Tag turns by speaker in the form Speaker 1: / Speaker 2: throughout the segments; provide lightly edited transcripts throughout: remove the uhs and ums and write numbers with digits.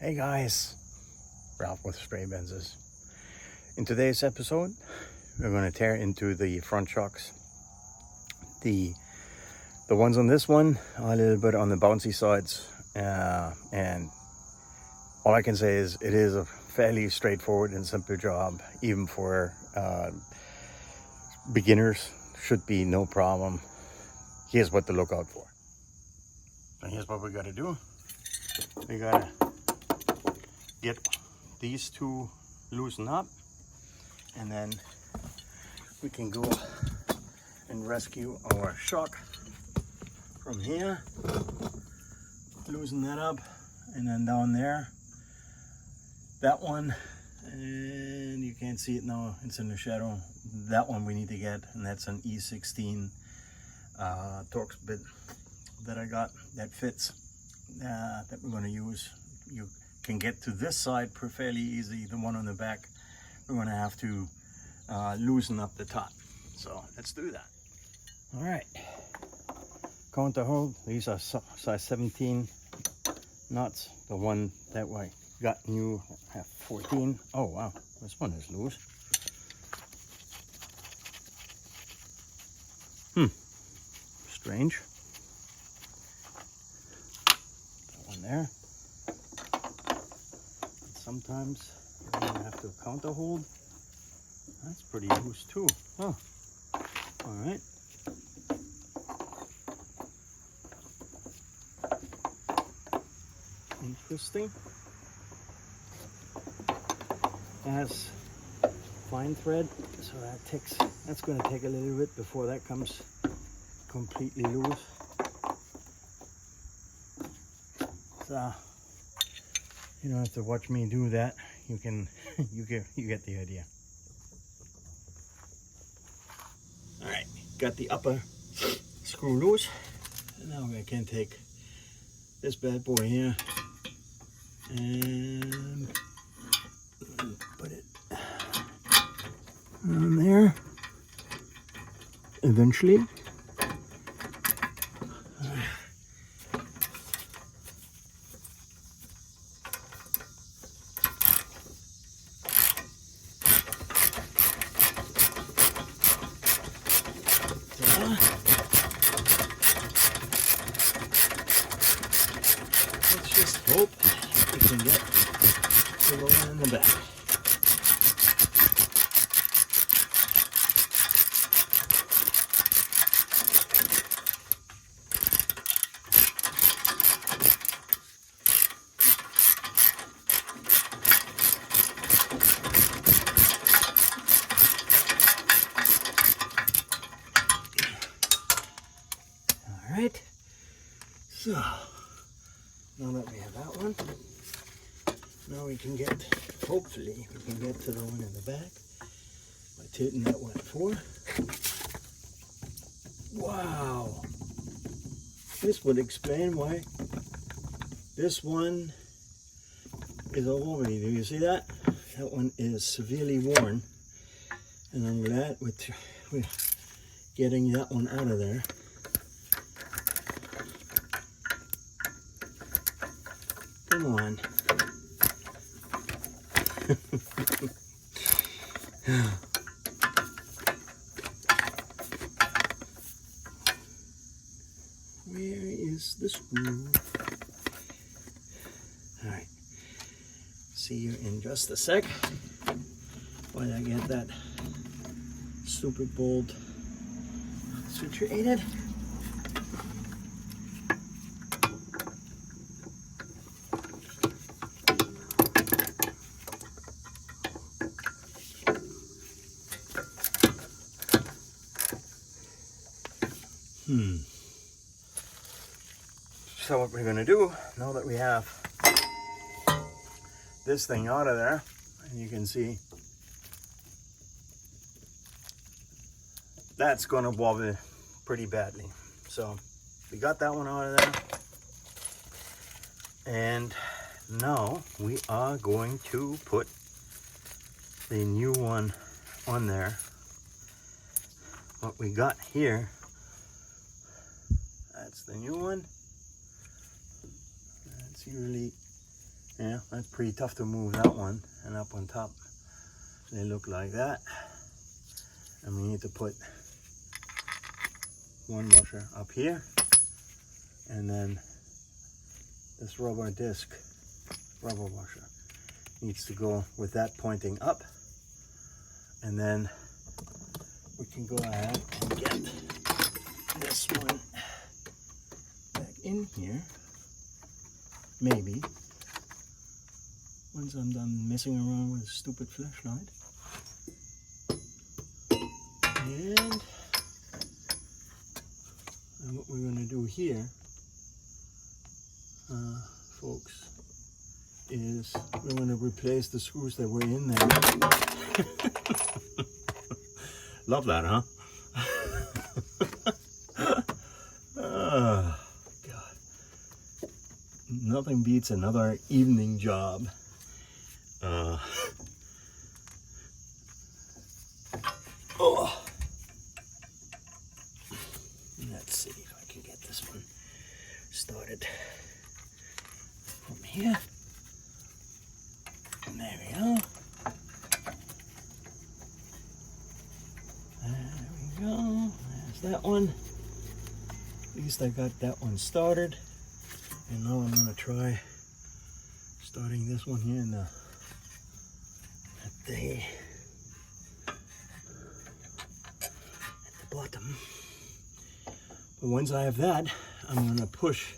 Speaker 1: Hey guys, Ralf with Stray Benzes. In today's episode, we're going to tear into the front shocks. The ones on this one are a little bit on the bouncy sides, and all I can say is it is a fairly straightforward and simple job, even for beginners. Should be no problem. Here's what to look out for. And here's what we got to do. We got to get these two loosened up, and then we can go and rescue our shock from here. Loosen that up, and then down there, that one, and you can't see it now, it's in the shadow. That one we need to get, and that's an E16 Torx bit that I got that fits, that we're going to use. You can get to this side fairly easy. The one on the back, we're going to have to loosen up the top. So let's do that. All right, counter hold. These are size 17 nuts. The one that way got new have 14. Oh wow, this one is loose. Strange. That one there. Sometimes you're gonna have to counter hold. That's pretty loose too. Oh, all right. Interesting. It has fine thread, so that's going to take a little bit before that comes completely loose. So you don't have to watch me do that. You can you get the idea. All right, got the upper screw loose, and now I can take this bad boy here and put it on there. Eventually. Let's just hope we can get the one in the back. All right, so now that we have that one, now we can get, hopefully, we can get to the one in the back by tilting that one forward. Wow! This would explain why this one is all over. Do you see that? That one is severely worn, and I'm glad we're getting that one out of there. Come on. Where is the screw? All right. See you in just a sec while I get that stupid bolt situated. So what we're gonna do, now that we have this thing out of there, and you can see that's gonna wobble pretty badly. So we got that one out of there. And now we are going to put the new one on there. What we got here, that's the new one. That's usually Yeah, that's pretty tough to move that one. And up on top, they look like that. And we need to put one washer up here. And then this rubber disc, rubber washer, needs to go with that pointing up. And then we can go ahead and get this one back in here. Maybe. Once I'm done messing around with a stupid flashlight. And what we're going to do here, folks, is we're going to replace the screws that were in there. Love that, huh? Oh, God. Nothing beats another evening job. Oh. Let's see if I can get this one started from here. And there we go. There we go. There's that one. At least I got that one started. And now I'm going to try starting this one here in the at the bottom. But once I have that, I'm going to push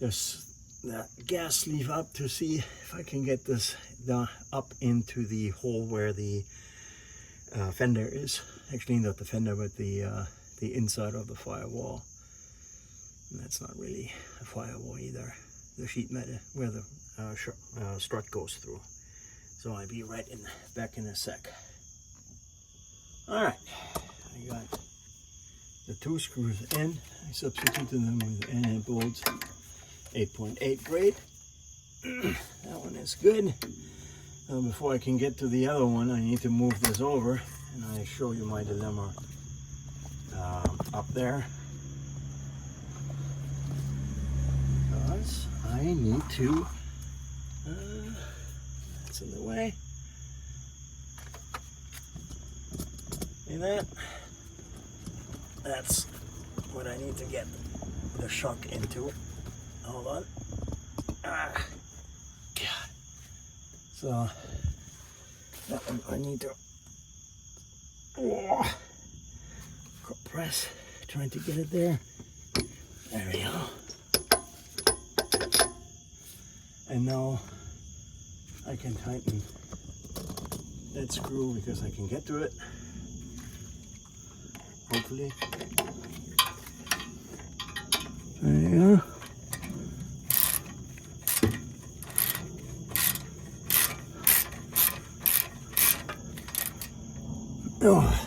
Speaker 1: that gas sleeve up to see if I can get this up into the hole where the fender is. Actually, not the fender, but the inside of the firewall. And that's not really a firewall either. The sheet metal where the strut goes through. So I'll be back in a sec. All right, I got the two screws in. I substituted them with NA bolts, 8.8 grade. That one is good. Before I can get to the other one, I need to move this over, and I show you my dilemma up there. Because I need to, that's in the way. See that? That's what I need to get the shock into. Hold on. God. So that one I need to compress, trying to get it there. There we go. And now I can tighten that screw because I can get to it. Hopefully. There you go. Oh.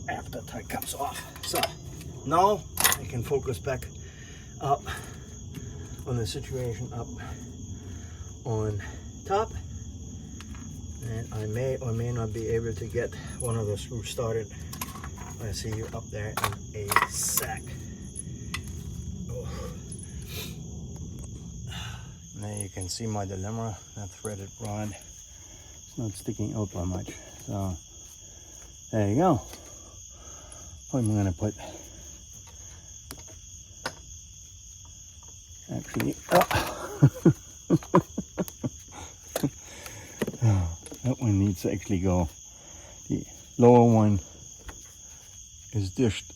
Speaker 1: After the tie comes off. So now I can focus back up on the situation up on top. And I may or may not be able to get one of the screws started. I'll see you up there in a sec. Oh. There you can see my dilemma. That threaded rod, it's not sticking out by much. So there you go. I'm going to put actually that one needs to actually go. The lower one is dished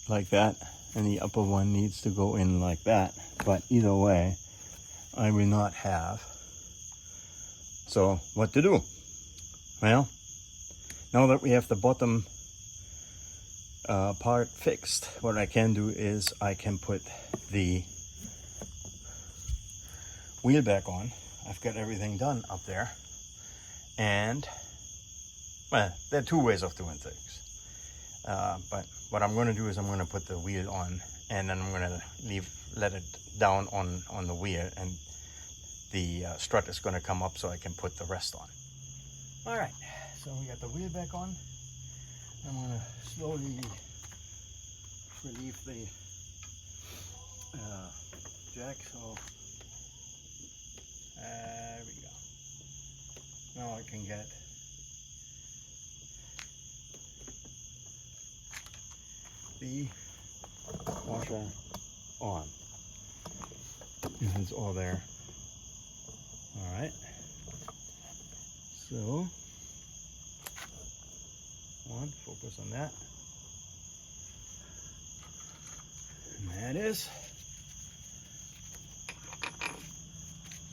Speaker 1: like that, and the upper one needs to go in like that. But either way, I will not have. So what to do? Well, now that we have the bottom part fixed, what I can do is I can put the wheel back on. I've got everything done up there. And, well, there are two ways of doing things. But what I'm going to do is I'm going to put the wheel on, and then I'm going to let it down on the wheel, and the strut is going to come up so I can put the rest on. All right, so we got the wheel back on. I'm going to slowly relieve the jack, so there we go. Now I can get the washer on. And it's all there. Alright. So, focus on that. And that is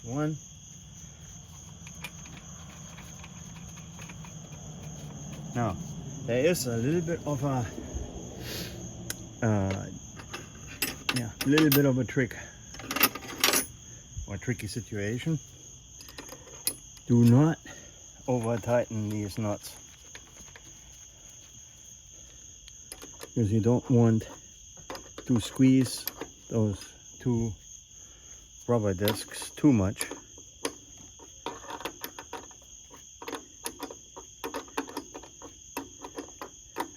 Speaker 1: one. Now, there is a little bit of a trick or tricky situation. Do not over tighten these nuts, because you don't want to squeeze those two rubber discs too much.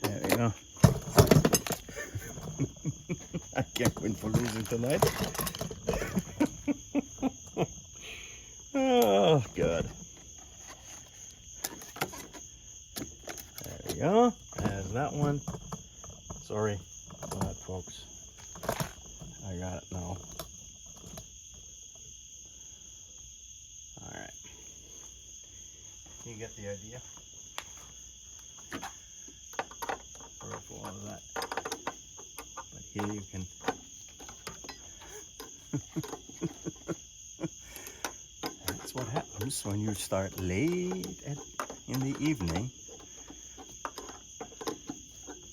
Speaker 1: There we go. I can't win for losing tonight. Oh, God. There we go. There's that one. Sorry for that, folks. I got it now. Alright. You get the idea? Sorry for all of that. But here you can... That's what happens when you start late in the evening.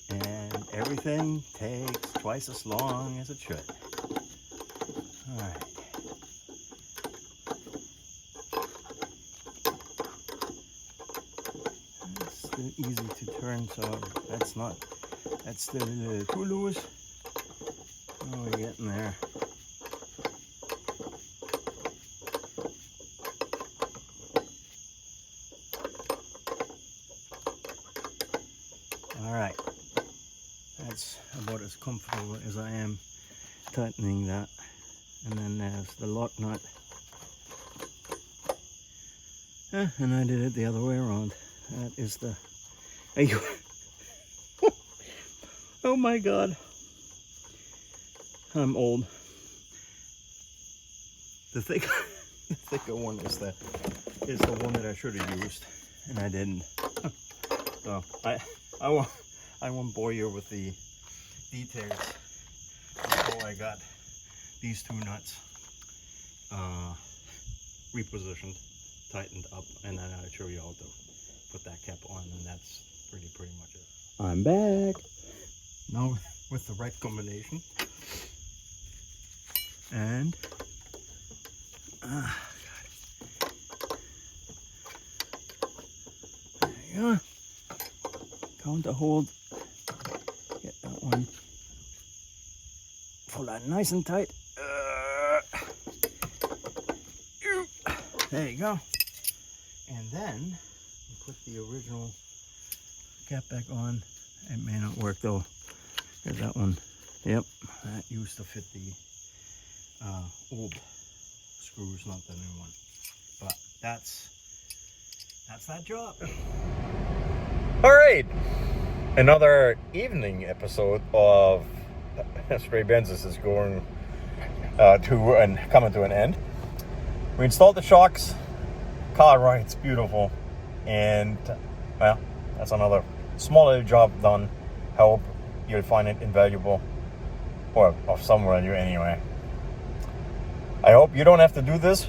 Speaker 1: And everything takes twice as long as it should. Alright. It's still easy to turn, so that's still too loose. Oh, we're getting there. Alright. That's about as comfortable as I am tightening that. And then there's the lock nut. And I did it the other way around. That is the... Oh my God. I'm old. The thicker one is the one that I should have used, and I didn't. So I won't bore you with the details of how I got these two nuts repositioned, tightened up, and then I'll show you how to put that cap on, and that's pretty much it. I'm back now with the right combination, and God. There you go. Counter hold. Get that one pull that nice and tight. There you go. And then you put the original cap back on. It may not work though. There's that one. Yep, that used to fit the old screws, not the new one. But that's that job. All right, another evening episode of Stray Benzes is going coming to an end. We installed the shocks. Car rides beautiful, and well, that's another small little job done. I hope you'll find it invaluable, or of some value anyway. I hope you don't have to do this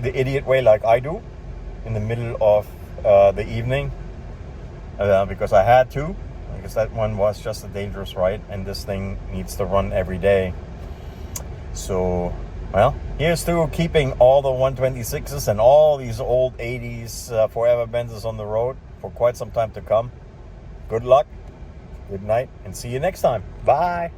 Speaker 1: the idiot way like I do in the middle of the evening, because I had to, because that one was just a dangerous ride, and this thing needs to run every day. So, well, here's to keeping all the 126s and all these old 80s forever Benzes on the road for quite some time to come. Good luck, good night, and see you next time. Bye.